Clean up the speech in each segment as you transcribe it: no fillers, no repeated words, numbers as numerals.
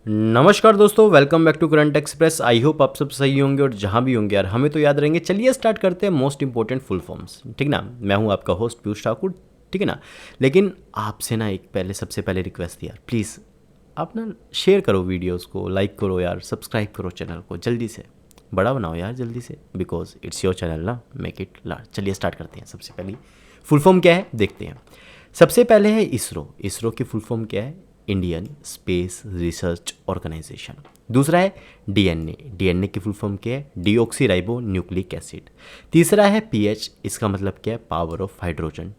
नमस्कार दोस्तों, welcome back to current express. I hope आप सब सही होंगे और जहां भी होंगे यार हमें तो याद रहेंगे। चलिए स्टार्ट करते हैं मोस्ट इंपॉर्टेंट फुल फॉर्म्स, ठीक ना। मैं हूं आपका होस्ट पीयूष ठाकुर, ठीक है ना। लेकिन आपसे ना एक सबसे पहले रिक्वेस्ट थी यार, प्लीज़ आप ना शेयर करो वीडियोस को, लाइक करो यार, सब्सक्राइब करो चैनल को, जल्दी से बड़ा बनाओ यार जल्दी से, बिकॉज इट्स योर चैनल ना, मेक इट लार्ज। चलिए स्टार्ट करते हैं। सबसे पहले फुल फॉर्म क्या है देखते हैं। सबसे पहले है इसरो। इसरो की फुल फॉर्म क्या है? Indian space research organisation. दूसरा है डीएनए। डीएनए की फुल फॉर्म क्या है? Deoxyribonucleic acid. तीसरा है पीएच, इसका मतलब क्या है? Power of hydrogen.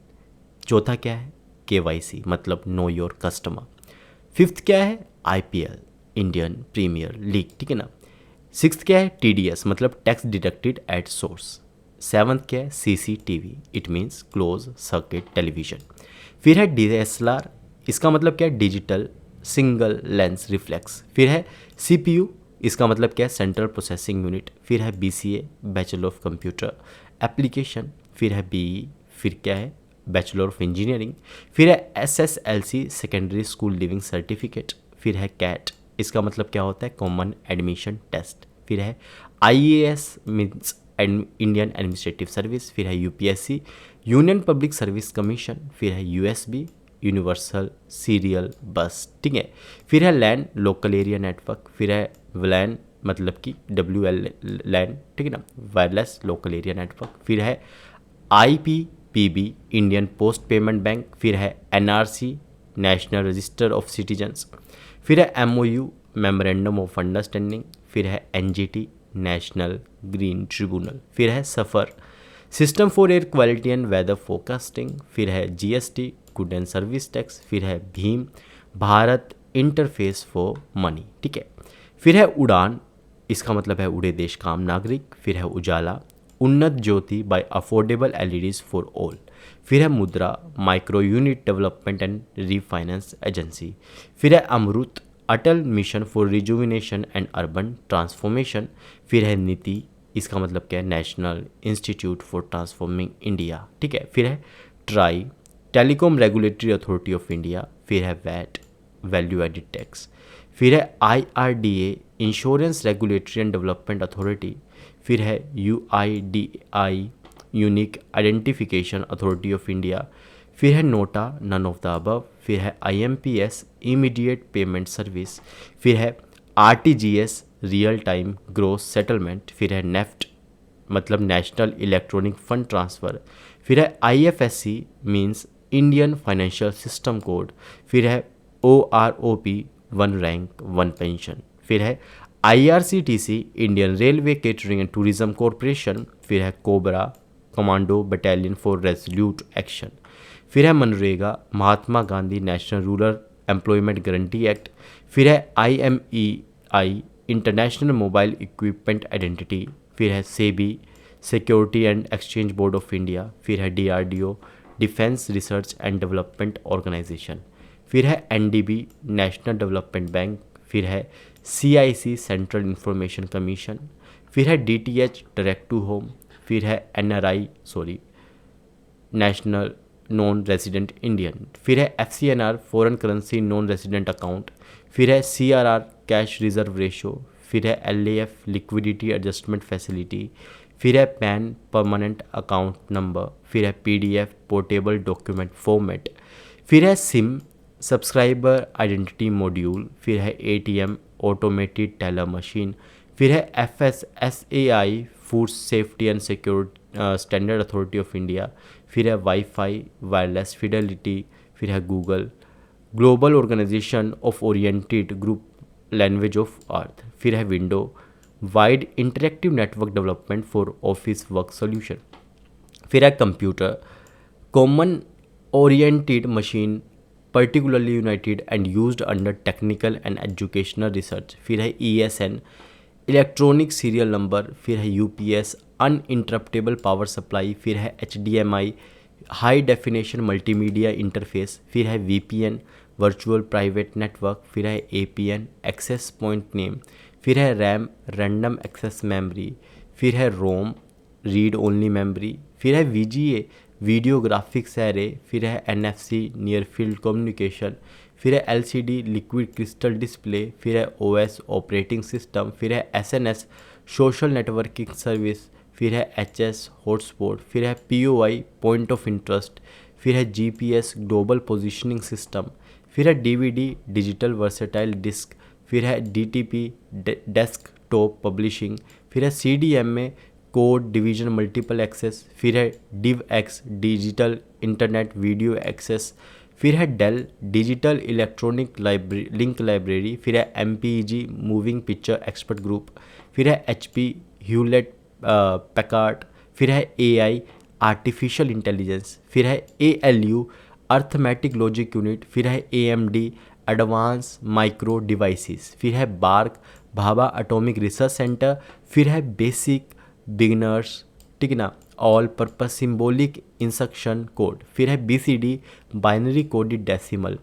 चौथा क्या है? केवाईसी, मतलब नो योर कस्टमर। फिफ्थ क्या है? आईपीएल, इंडियन प्रीमियर लीग, ठीक है ना। सिक्स्थ क्या है? टीडीएस, मतलब tax deducted at source. Seventh क्या है? CCTV, it means close circuit television. फिर है डीएसएलआर, इसका मतलब क्या है? Digital single lens reflex. फिर है सीपीयू, इसका मतलब क्या है? Central processing unit. फिर है BCA, bachelor of computer application. फिर है बीई, फिर क्या है? Bachelor of engineering. फिर है SSLC, secondary school leaving certificate. फिर है कैट, इसका मतलब क्या होता है? Common admission test. फिर है IAS, means Indian administrative service. फिर है UPSC, union public service commission. फिर है यूएसबी, यूनिवर्सल सीरियल बस, ठीक है। फिर है लैन, लोकल एरिया नेटवर्क। फिर है WLAN, मतलब कि WLAN, ठीक है ना, वायरलेस लोकल एरिया नेटवर्क। फिर है IPPB, Indian post payment bank. फिर है NRC, national register of citizens. फिर है MOU, मेमोरेंडम ऑफ अंडरस्टैंडिंग। फिर है NGT, नेशनल ग्रीन ट्रिब्यूनल। फिर है SAFAR, system for air quality and weather forecasting. फिर है GST, good and service tax. फिर है भीम, भारत इंटरफेस फॉर मनी, ठीक है। फिर है उड़ान, इसका मतलब है उड़े देश का आम नागरिक। फिर है Ujala, Unnat Jyoti by affordable LEDs for all. फिर है Mudra, micro unit development and refinance agency. फिर है Amrut, Atal mission for rejuvenation and urban transformation. फिर है नीति, इसका मतलब क्या है? National institute for transforming India, ठीक है। फिर है TRAI, telecom regulatory authority of India. फिर है वैट, वैल्यू एडिड टैक्स। फिर है IRDA, insurance regulatory and development authority. फिर है UIDAI, unique identification authority of India. फिर है NOTA, none of the above. फिर है IMPS, इमीडिएट पेमेंट सर्विस। फिर है RTGS, real time gross settlement. फिर है नेफ्ट, मतलब नेशनल इलेक्ट्रॉनिक फंड ट्रांसफ़र। फिर है IFSC, means Indian financial system code. फिर है OROP, one rank one pension. फिर है IRCTC, Indian railway catering and tourism corporation. फिर है COBRA, commando battalion for resolute action. फिर है MNREGA, Mahatma Gandhi national rural employment guarantee act. फिर है IMEI, international mobile equipment identity. फिर है SEBI, security and exchange board of India. फिर है DRDO, defence research and development organisation. फिर है NDB, नेशनल डेवलपमेंट बैंक। फिर है CIC, सेंट्रल इंफॉर्मेशन कमीशन। फिर है DTH, डायरेक्ट टू होम। फिर है NRI, national non resident Indian. फिर है FCNR, foreign currency non resident account. फिर है CRR, कैश रिजर्व रेशो। फिर है LAF, लिक्विडिटी एडजस्टमेंट फैसिलिटी। फिर है पैन, परमानेंट अकाउंट नंबर। फिर है PDF, पोर्टेबल डॉक्यूमेंट फॉर्मेट। फिर है SIM, सब्सक्राइबर आइडेंटिटी मॉड्यूल। फिर है ATM, ऑटोमेटेड टेलर मशीन। फिर है FSSAI, food safety and security standard authority of India. फिर है वाईफाई, वायरलेस फिडेलिटी। फिर है Google, global organisation of oriented group language of earth. फिर है window, wide interactive network development for office work solution. फिर है computer, common oriented machine, particularly united and used under technical and educational research। फिर है ESN, electronic serial number. फिर है UPS, uninterruptible power supply. फिर है HDMI, high definition multimedia interface. फिर है VPN, वर्चुअल प्राइवेट नेटवर्क। फिर है APN, एक्सेस पॉइंट नेम। फिर है RAM, रैंडम एक्सेस मेमोरी। फिर है ROM, रीड ओनली मेमोरी। फिर है VGA, वीडियो ग्राफिक्स एरे। फिर है NFC, नियर फील्ड कम्युनिकेशन। फिर है LCD लिक्विड क्रिस्टल डिस्प्ले, फिर है OS ऑपरेटिंग सिस्टम, फिर है SNS सोशल नेटवर्किंग सर्विस, फिर है HS हॉटस्पॉट, फिर है POI पॉइंट ऑफ इंटरेस्ट, फिर है GPS ग्लोबल पोजीशनिंग सिस्टम, फिर है DVD डिजिटल वर्सेटाइल डिस्क, फिर है DTP डेस्कटॉप पब्लिशिंग, फिर है CDMA code division multiple access, फिर है DivX digital internet video access, फिर है Dell digital electronic link library, फिर है MPEG moving picture expert group, फिर है HP ह्यूलेट पैकार्ड, फिर है AI आर्टिफिशियल इंटेलिजेंस, फिर है ALU अर्थमेटिक लॉजिक यूनिट, फिर है AMD एडवांस माइक्रो डिवाइसेस, फिर है BARC Bhabha atomic research centre, फिर है बेसिक बिगिनर्स, ठीक है ना, all purpose symbolic instruction code, फिर है BCD बाइनरी कोडेड डेसिमल,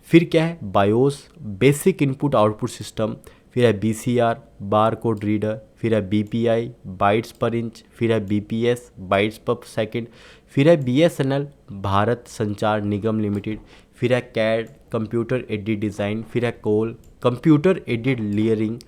फिर क्या है BIOS basic input output system, फिर है BCR बार कोड रीडर, फिर है BPI बाइट्स पर इंच, फिर है BPS बाइट्स पर सेकंड, फिर है BSNL भारत संचार निगम लिमिटेड, फिर है CAD कंप्यूटर एडेड डिज़ाइन, फिर है कोल कंप्यूटर एडेड लेयरिंग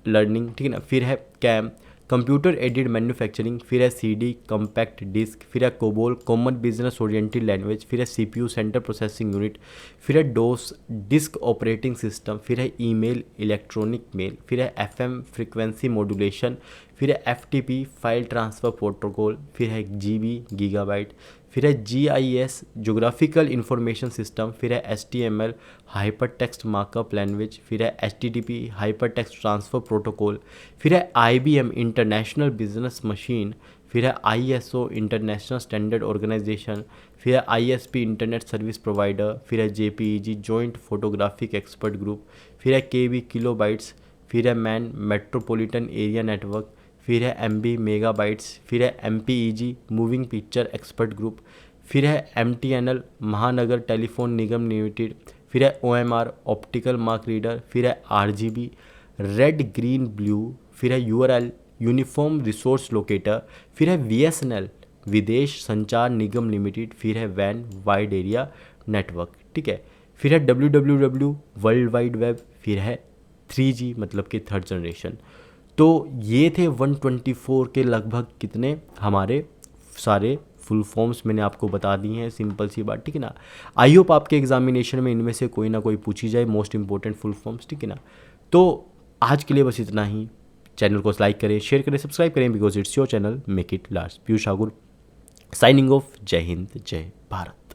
लर्निंग, ठीक है ना, फिर है CAM कंप्यूटर एडेड मैन्युफैक्चरिंग, फिर है CD कॉम्पैक्ट डिस्क, फिर है COBOL common business oriented language, फिर है CPU सेंटर प्रोसेसिंग यूनिट, फिर है DOS डिस्क ऑपरेटिंग सिस्टम, फिर है ईमेल इलेक्ट्रॉनिक मेल, फिर है FM फ्रीक्वेंसी मॉड्यूलेशन, फिर है FTP फाइल ट्रांसफ़र प्रोटोकॉल, फिर है GB गीगाबाइट, फिर है GIS जोग्राफिकल इंफॉर्मेशन सिस्टम, फिर है HTML hyper text markup language, फिर है HTTP hyper text transfer protocol, फिर है IBM इंटरनेशनल बिजनेस मशीन, फिर है ISO इंटरनेशनल स्टैंडर्ड ऑर्गेनाइजेशन, फिर है ISP इंटरनेट सर्विस प्रोवाइडर, फिर है JPEG joint photographic expert group, फिर है KB किलोबाइट्स, फिर है मैन मेट्रोपॉलिटन एरिया नेटवर्क, फिर है MB मेगाबाइट्स, फिर है MPEG moving picture expert group, फिर है MTNL महानगर टेलीफोन निगम लिमिटेड, फिर है OMR ऑप्टिकल मार्क रीडर, फिर है RGB रेड ग्रीन ब्लू, फिर है URL यूनिफॉर्म रिसोर्स लोकेटर, फिर है VSNL विदेश संचार निगम लिमिटेड, फिर है WAN वाइड एरिया नेटवर्क, ठीक है, फिर है WWW वर्ल्ड वाइड वेब, फिर है 3G मतलब कि थर्ड जनरेशन। तो ये थे 124 के लगभग कितने हमारे सारे फुल फॉर्म्स मैंने आपको बता दी हैं, सिंपल सी बात, ठीक है ना। आई होप आपके एग्जामिनेशन में इनमें से कोई ना कोई पूछी जाए मोस्ट इंपॉर्टेंट फुल फॉर्म्स, ठीक है ना। तो आज के लिए बस इतना ही। चैनल को लाइक करें, शेयर करें, सब्सक्राइब करें, because it's your channel, make it large. Piyush Thakur signing off. जय हिंद, जय भारत।